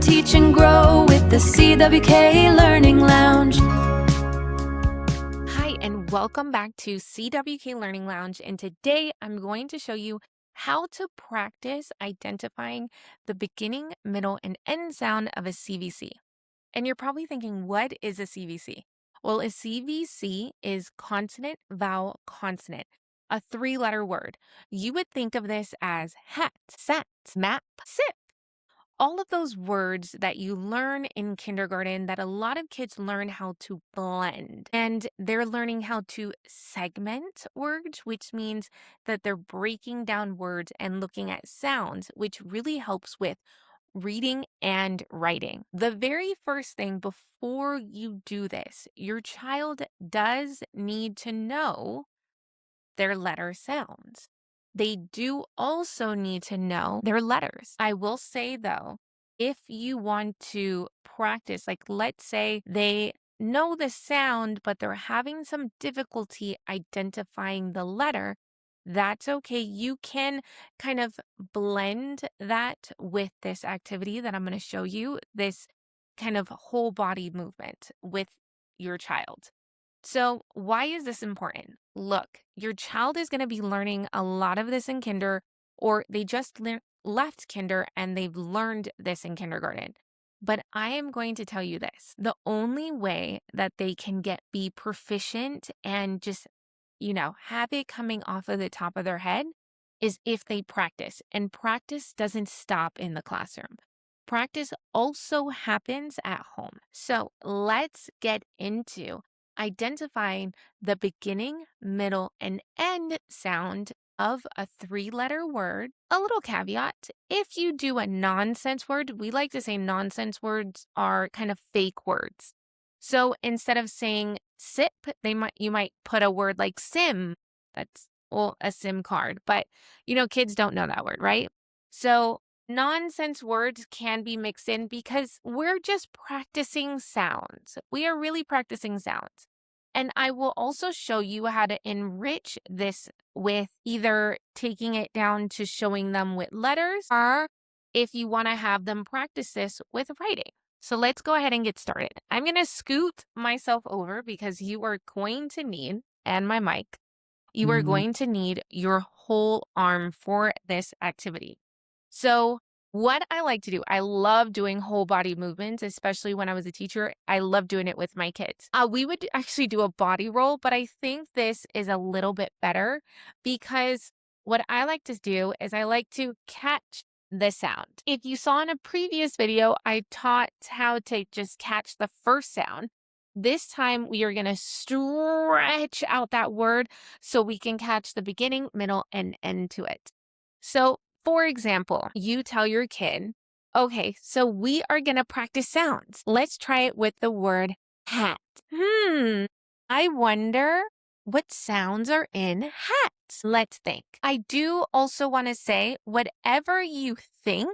teach and grow with the CWK Learning Lounge. Hi, and welcome back to CWK Learning Lounge. And today I'm going to show you how to practice identifying the beginning, middle, and end sound of a CVC. And you're probably thinking, what is a CVC? Well, a CVC is consonant, vowel, consonant, a 3-letter word. You would think of this as hat, sat, map, sip. All of those words that you learn in kindergarten that a lot of kids learn how to blend. And they're learning how to segment words, which means that they're breaking down words and looking at sounds, which really helps with reading and writing. The very first thing before you do this, your child does need to know their letter sounds. They do also need to know their letters. I will say though, if you want to practice, like let's say they know the sound, but they're having some difficulty identifying the letter, that's okay. You can kind of blend that with this activity that I'm going to show you, this kind of whole body movement with your child. So, why is this important? Look, your child is going to be learning a lot of this in kinder, or they just left kinder and they've learned this in kindergarten. But I am going to tell you this, the only way that they can be proficient and just, have it coming off of the top of their head is if they practice. And practice doesn't stop in the classroom. Practice also happens at home. So let's get into identifying the beginning, middle, and end sound of a 3-letter word. A little caveat, if you do a nonsense word, we like to say nonsense words are kind of fake words. So instead of saying sip, you might put a word like sim. That's a SIM card, but kids don't know that word, right? So nonsense words can be mixed in because we're just practicing sounds. We are really practicing sounds. And I will also show you how to enrich this with either taking it down to showing them with letters, or if you want to have them practice this with writing. So let's go ahead and get started. I'm going to scoot myself over because you are going to need, and my mic, you are going to need your whole arm for this activity. So what I like to do, I love doing whole body movements, especially when I was a teacher. I love doing it with my kids. We would actually do a body roll, but I think this is a little bit better because what I like to do is I like to catch the sound. If you saw in a previous video, I taught how to just catch the first sound. This time we are going to stretch out that word so we can catch the beginning, middle, and end to it. So for example, you tell your kid, okay, so we are going to practice sounds. Let's try it with the word hat. I wonder what sounds are in hat. Let's think. I do also want to say whatever you think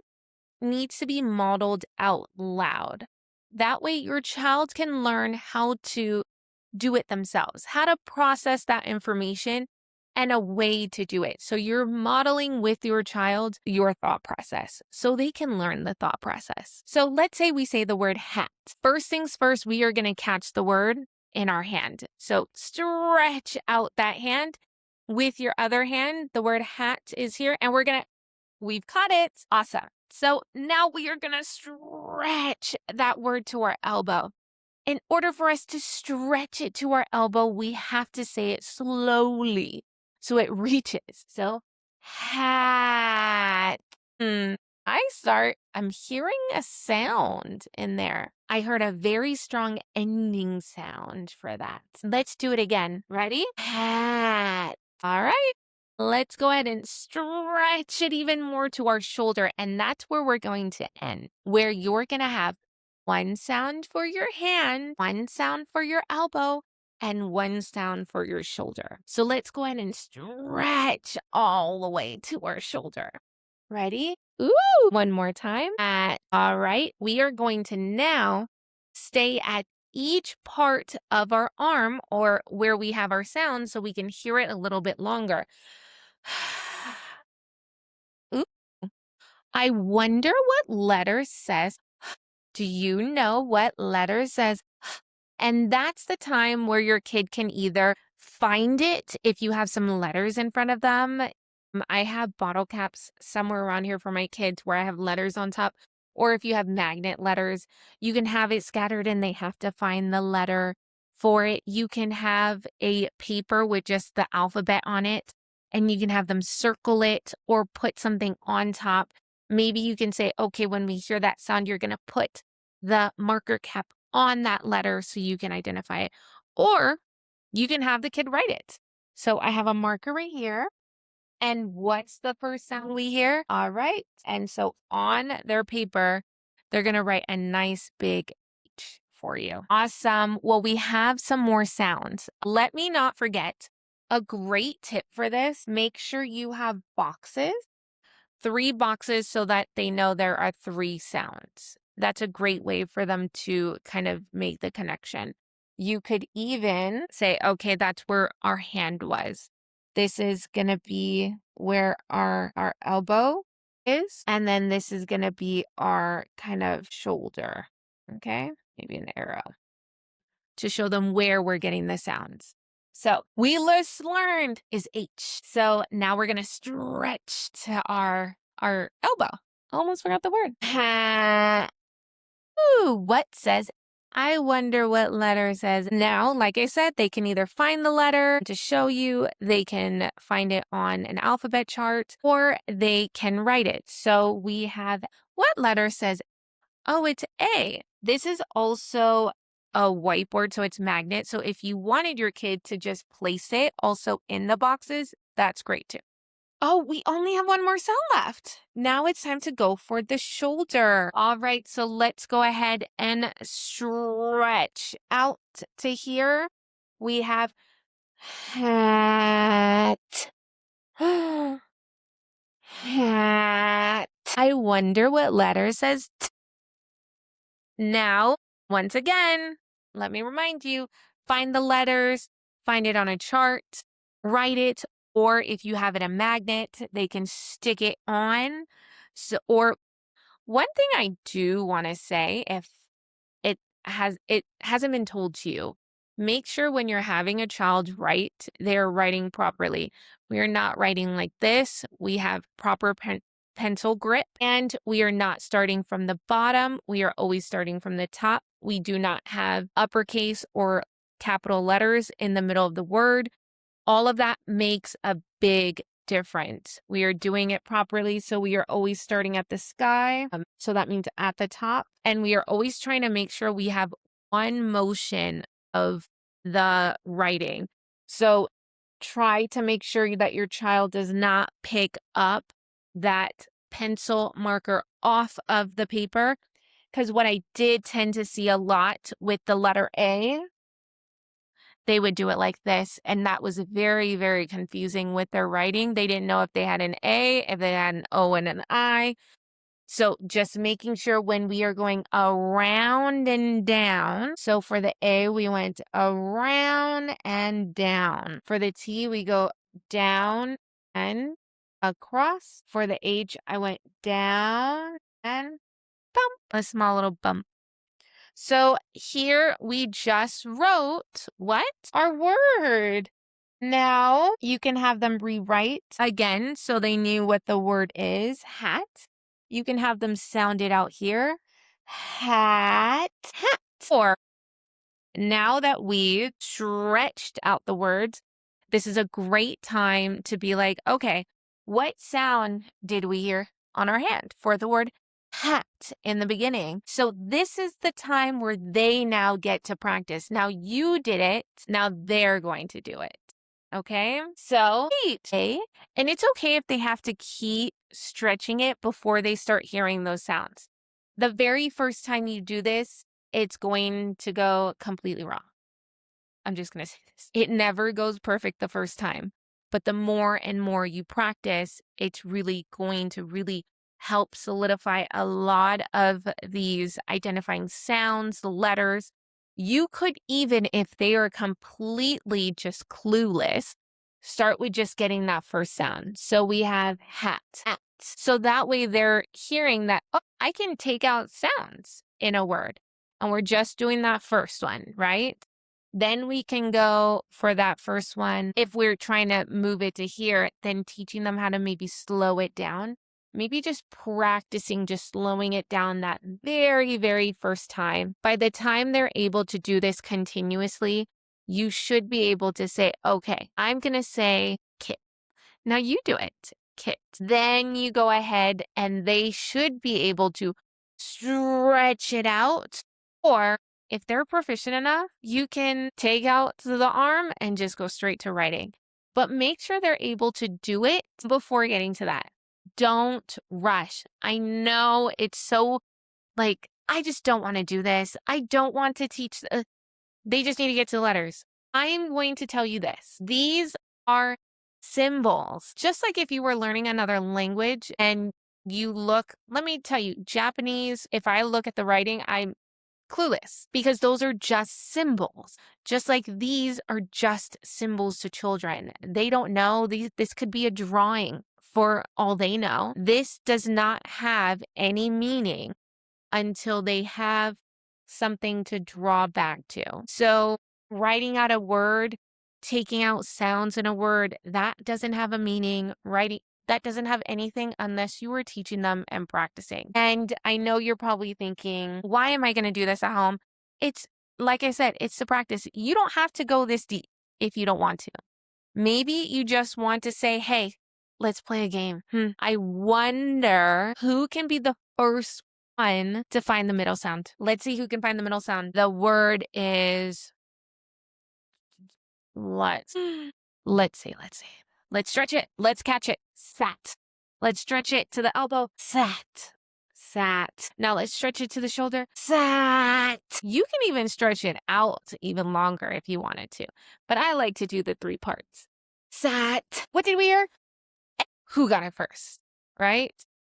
needs to be modeled out loud. That way your child can learn how to do it themselves, how to process that information and a way to do it. So you're modeling with your child your thought process so they can learn the thought process. So let's say we say the word hat. First things first, we are going to catch the word in our hand. So stretch out that hand. With your other hand, the word hat is here and we've caught it. Awesome. So now we are going to stretch that word to our elbow. In order for us to stretch it to our elbow, we have to say it slowly so it reaches. So, hat. I'm hearing a sound in there. I heard a very strong ending sound for that. Let's do it again. Ready? Hat. All right. Let's go ahead and stretch it even more to our shoulder. And that's where we're going to end, where you're going to have one sound for your hand, one sound for your elbow, and one sound for your shoulder. So let's go ahead and stretch all the way to our shoulder. Ready? Ooh, one more time. All right. We are going to now stay at each part of our arm or where we have our sound so we can hear it a little bit longer. Ooh. I wonder what letter says Do you know what letter says? And that's the time where your kid can either find it if you have some letters in front of them. I have bottle caps somewhere around here for my kids where I have letters on top. Or if you have magnet letters, you can have it scattered and they have to find the letter for it. You can have a paper with just the alphabet on it and you can have them circle it or put something on top. Maybe you can say, okay, when we hear that sound, you're going to put the marker cap on that letter so you can identify it. Or you can have the kid write it. So I have a marker right here. And what's the first sound we hear? All right. And so on their paper, they're going to write a nice big H for you. Awesome. Well, we have some more sounds. Let me not forget a great tip for this. Make sure you have boxes, 3 boxes so that they know there are 3 sounds. That's a great way for them to kind of make the connection. You could even say, okay, that's where our hand was. This is going to be where our elbow is. And then this is going to be our kind of shoulder. Okay, maybe an arrow to show them where we're getting the sounds. So we just learned is H. So now we're going to stretch to our elbow. Almost forgot the word. Ha. Ooh, what says? I wonder what letter says. Now, like I said, they can either find the letter to show you, they can find it on an alphabet chart, or they can write it. So we have what letter says? Oh, it's A. This is also a whiteboard, so it's magnet. So if you wanted your kid to just place it also in the boxes, that's great too. Oh, we only have one more sound left. Now it's time to go for the shoulder. All right, so let's go ahead and stretch out to here. We have hat. Hat. I wonder what letter says T. Now, once again, let me remind you, find the letters, find it on a chart, write it, or if you have it a magnet, they can stick it on. So, or one thing I do want to say, if it hasn't been told to you, make sure when you're having a child write, they're writing properly. We are not writing like this. We have proper pencil grip, and we are not starting from the bottom. We are always starting from the top. We do not have uppercase or capital letters in the middle of the word. All of that makes a big difference. We are doing it properly, so we are always starting at the sky. So that means at the top. And we are always trying to make sure we have one motion of the writing. So try to make sure that your child does not pick up that pencil marker off of the paper. Because what I did tend to see a lot with the letter A, they would do it like this. And that was very, very confusing with their writing. They didn't know if they had an A, if they had an O and an I. So just making sure when we are going around and down. So for the A, we went around and down. For the T, we go down and across. For the H, I went down and bump, a small little bump. So here we just wrote what? Our word. Now you can have them rewrite again so they knew what the word is. Hat. You can have them sound it out here. Hat. Hat. Or now that we stretched out the words, this is a great time to be like, okay, what sound did we hear on our hand for the word hat in the beginning? So this is the time where they now get to practice. Now you did it. Now they're going to do it. Okay, so okay. And it's okay if they have to keep stretching it before they start hearing those sounds. The very first time you do this, it's going to go completely wrong. I'm just going to say this. It never goes perfect the first time, but the more and more you practice, it's really going to really help solidify a lot of these identifying sounds, letters. You could even, if they are completely just clueless, start with just getting that first sound. So we have hat. So that way they're hearing that, oh, I can take out sounds in a word. And we're just doing that first one, right? Then we can go for that first one. If we're trying to move it to here, then teaching them how to maybe slow it down. Maybe just practicing just slowing it down that very, very first time. By the time they're able to do this continuously, you should be able to say, okay, I'm going to say kit. Now you do it, kit. Then you go ahead and they should be able to stretch it out. Or if they're proficient enough, you can take out the arm and just go straight to writing. But make sure they're able to do it before getting to that. Don't rush. I know it's so like, I just don't want to do this. I don't want to teach. They just need to get to the letters. I am going to tell you this. These are symbols. Just like if you were learning another language and you look, let me tell you, Japanese, if I look at the writing, I'm clueless because those are just symbols. Just like these are just symbols to children. They don't know this could be a drawing for all they know. This does not have any meaning until they have something to draw back to. So writing out a word, taking out sounds in a word, that doesn't have a meaning. Writing that doesn't have anything unless you were teaching them and practicing. And I know you're probably thinking, why am I going to do this at home? It's like I said, it's the practice. You don't have to go this deep if you don't want to. Maybe you just want to say, hey, let's play a game. I wonder who can be the first one to find the middle sound. Let's see who can find the middle sound. The word is let's see. Let's stretch it. Let's catch it. Sat. Let's stretch it to the elbow. Sat. Now let's stretch it to the shoulder. Sat. You can even stretch it out even longer if you wanted to. But I like to do the 3 parts. Sat. What did we hear? Who got it first? Right?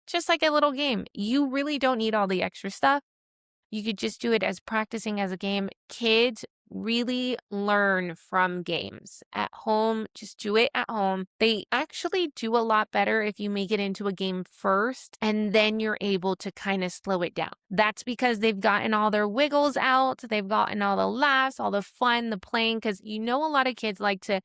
Just like a little game. You really don't need all the extra stuff. You could just do it as practicing as a game. Kids really learn from games at home. Just do it at home. They actually do a lot better if you make it into a game first and then you're able to kind of slow it down. That's because they've gotten all their wiggles out. They've gotten all the laughs, all the fun, the playing, because you know a lot of kids like to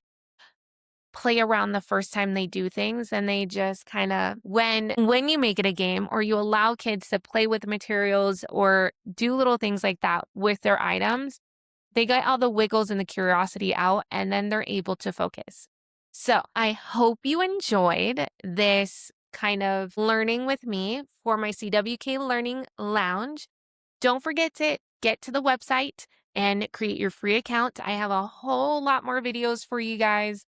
play around the first time they do things, and they just kind of when you make it a game or you allow kids to play with materials or do little things like that with their items, they get all the wiggles and the curiosity out, and then they're able to focus. So I hope you enjoyed this kind of learning with me for my CWK Learning Lounge. Don't forget to get to the website and create your free account. I have a whole lot more videos for you guys.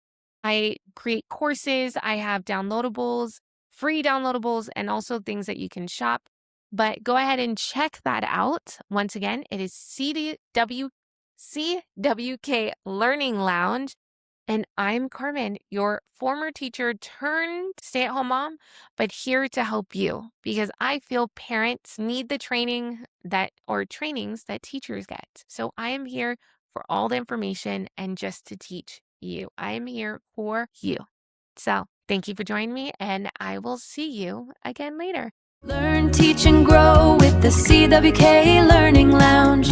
I create courses, I have downloadables, free downloadables, and also things that you can shop. But go ahead and check that out. Once again, it is CWK Learning Lounge. And I'm Karmin, your former teacher turned stay-at-home mom, but here to help you because I feel parents need the trainings that teachers get. So I am here for all the information and just to teach you. I am here for you. So thank you for joining me, and I will see you again later. Learn, teach, and grow with the CWK Learning Lounge.